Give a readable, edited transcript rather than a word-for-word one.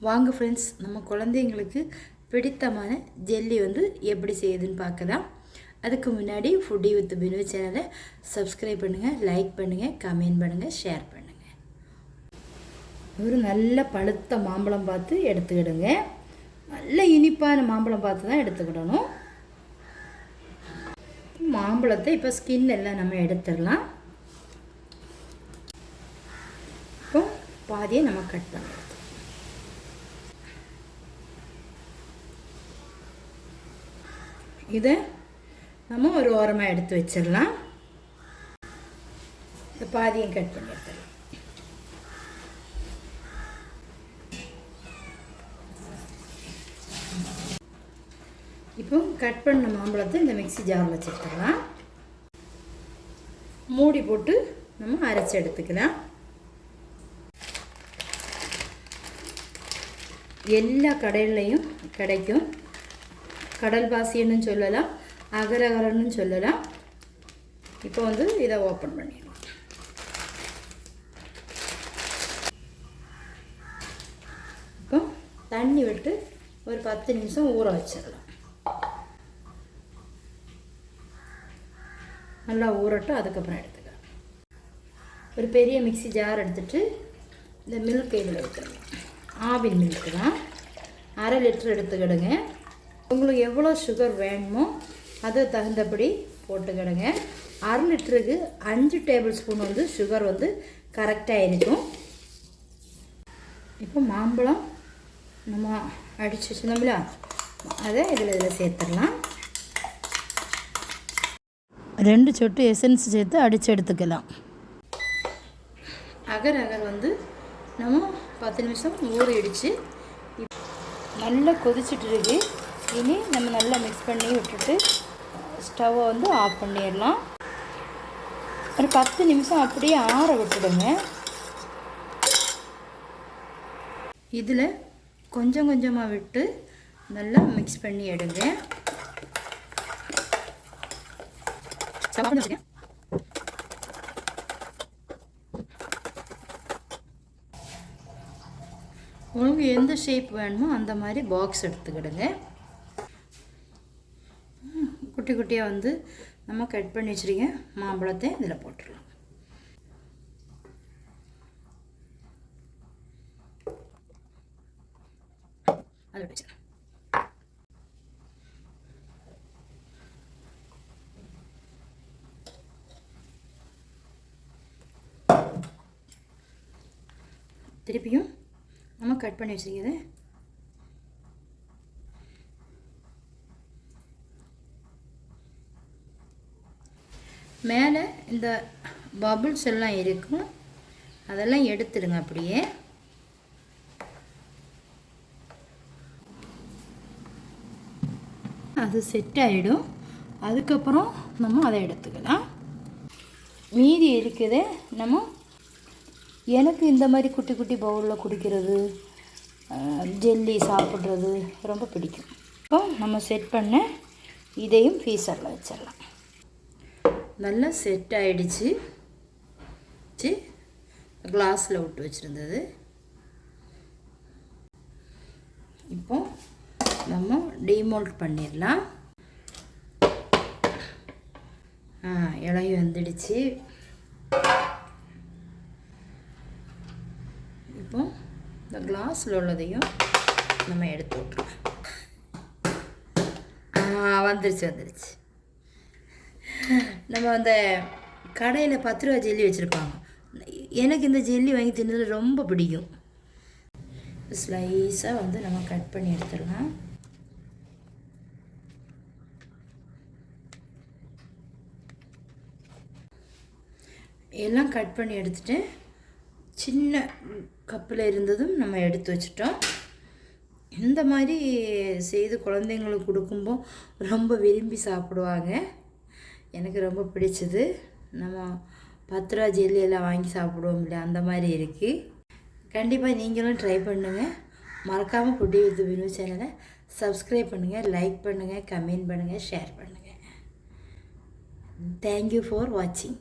வாங்க ஃப்ரெண்ட்ஸ், நம்ம குழந்தைங்களுக்கு பிடித்தமான ஜெல்லி வந்து எப்படி செய்யுதுன்னு பார்க்கலாம். அதுக்கு முன்னாடி ஃபுட்டி வித் பினு சேனலை சப்ஸ்கிரைப் பண்ணுங்கள், லைக் பண்ணுங்கள், கமெண்ட் பண்ணுங்கள், ஷேர் பண்ணுங்கள். ஒரு நல்ல பழுத்த மாம்பழம் பார்த்து எடுத்துக்கிடுங்க. நல்ல இனிப்பான மாம்பழம் பார்த்து தான் எடுத்துக்கிடணும். மாம்பழத்தை இப்போ ஸ்கின் எல்லாம் நம்ம எடுத்துடலாம். இப்போ பாதியை நம்ம கட் பண்ணலாம். இதை நம்ம ஒரு ஓரமாக எடுத்து வச்சிடலாம். இந்த பாதியும் கட் பண்ணி எடுத்துடலாம். இப்போ கட் பண்ண மாம்பழத்தை இந்த மிக்ஸி ஜாரில் வச்சுக்கலாம். மூடி போட்டு நம்ம அரைச்சி எடுத்துக்கலாம். எல்லா கடையிலையும் கிடைக்கும். கடல் பாசின்னு சொல்லலாம், அகரகரன்னு சொல்லலாம். இப்போ வந்து இதை ஓப்பன் பண்ணிடலாம். இப்போ தண்ணி விட்டு ஒரு 10 நிமிஷம் ஊற வச்சிடலாம். நல்லா ஊறட்டும், அதுக்கப்புறம் எடுத்துக்கலாம். ஒரு பெரிய மிக்ஸி ஜார் எடுத்துகிட்டு இந்த மில்க் இதில் எடுத்துக்கலாம். ஆவின் மில்க்கு தான், 1/2 லிட்டர் எடுத்துக்கிடுங்க. உங்களுக்கு எவ்வளோ சுகர் வேணுமோ அது தகுந்தபடி போட்டுக்கிடுங்க. 1/2 லிட்டருக்கு 5 டேபிள் ஸ்பூன் வந்து சுகர் வந்து கரெக்டாக இருக்கும். இப்போ மாம்பழம் நம்ம அடித்து வச்சுருந்தோம்ல, அதை இதில் சேர்த்துடலாம். 2 சொட்டு எசன்ஸ் சேர்த்து அடித்து எடுத்துக்கலாம். அகர் வந்து நம்ம 10 நிமிஷம் ஊறிடுச்சு. நல்லா கொதிச்சுட்டு இருக்கு. இனி நம்ம நல்லா மிக்ஸ் பண்ணி விட்டுட்டு ஸ்டவ்வை வந்து ஆஃப் பண்ணிடலாம். ஒரு 10 நிமிஷம் அப்படியே ஆற விட்டுடுங்க. இதில் கொஞ்சம் கொஞ்சமாக விட்டு நல்லா மிக்ஸ் பண்ணி எடுங்க. உங்களுக்கு எந்த ஷேப் வேணுமோ அந்த மாதிரி பாக்ஸ் எடுத்துக்கிடுங்க. குட்டி குட்டியாக வந்து நம்ம கட் பண்ணி வச்சுருங்க மாம்பழத்தை இதில் போட்டுடலாம். அது வச்சுக்கலாம். திருப்பியும் நம்ம கட் பண்ணி வச்சுருக்கிறது மேலே இந்த பபுள்ஸ் எல்லாம் இருக்கும், அதெல்லாம் எடுத்துடுங்க. அப்படியே அது செட் ஆகிடும். அதுக்கப்புறம் நம்ம அதை எடுத்துக்கலாம். மீதி இருக்குது நம்ம எனக்கு இந்த மாதிரி குட்டி குட்டி பவுலில் குடிக்கிறது, ஜெல்லி சாப்பிட்றது ரொம்ப பிடிக்கும். இப்போ நம்ம செட் பண்ண இதையும் ஃப்ரீசரில் வச்சிடலாம். நல்லா செட் ஆகிடுச்சு. கிளாஸில் விட்டு வச்சுருந்தது. இப்போ நம்ம டீமோல்ட் பண்ணிடலாம். இலையும் வந்துடுச்சு. இப்போ இந்த கிளாஸில் உள்ளதையும் நம்ம எடுத்து விட்டுருவோம். வந்துருச்சு. நம்ம அந்த கடையில் 10 ரூபா ஜெல்லி வச்சுருப்பாங்க. எனக்கு இந்த ஜெல்லி வாங்கி தின்னது ரொம்ப பிடிக்கும். ஸ்லைஸாக வந்து நம்ம கட் பண்ணி எடுத்துடலாம். எல்லாம் கட் பண்ணி எடுத்துட்டு சின்ன கப்பில் இருந்ததும் நம்ம எடுத்து வச்சிட்டோம். இந்த மாதிரி செய்து குழந்தைங்களுக்கு கொடுக்கும்போது ரொம்ப விரும்பி சாப்பிடுவாங்க. எனக்கு ரொம்ப பிடிச்சது. நம்ம 10 ரூபா ஜெல்லி எல்லாம் வாங்கி சாப்பிடுவோம் இல்லையா, அந்த மாதிரி இருக்குது. கண்டிப்பாக நீங்களும் ட்ரை பண்ணுங்கள். மறக்காமல் ஃபுட்டி வித் பினு சேனலை சப்ஸ்கிரைப் பண்ணுங்கள், லைக் பண்ணுங்கள், கமெண்ட் பண்ணுங்கள், ஷேர் பண்ணுங்கள். தேங்க்யூ ஃபார் வாட்சிங்.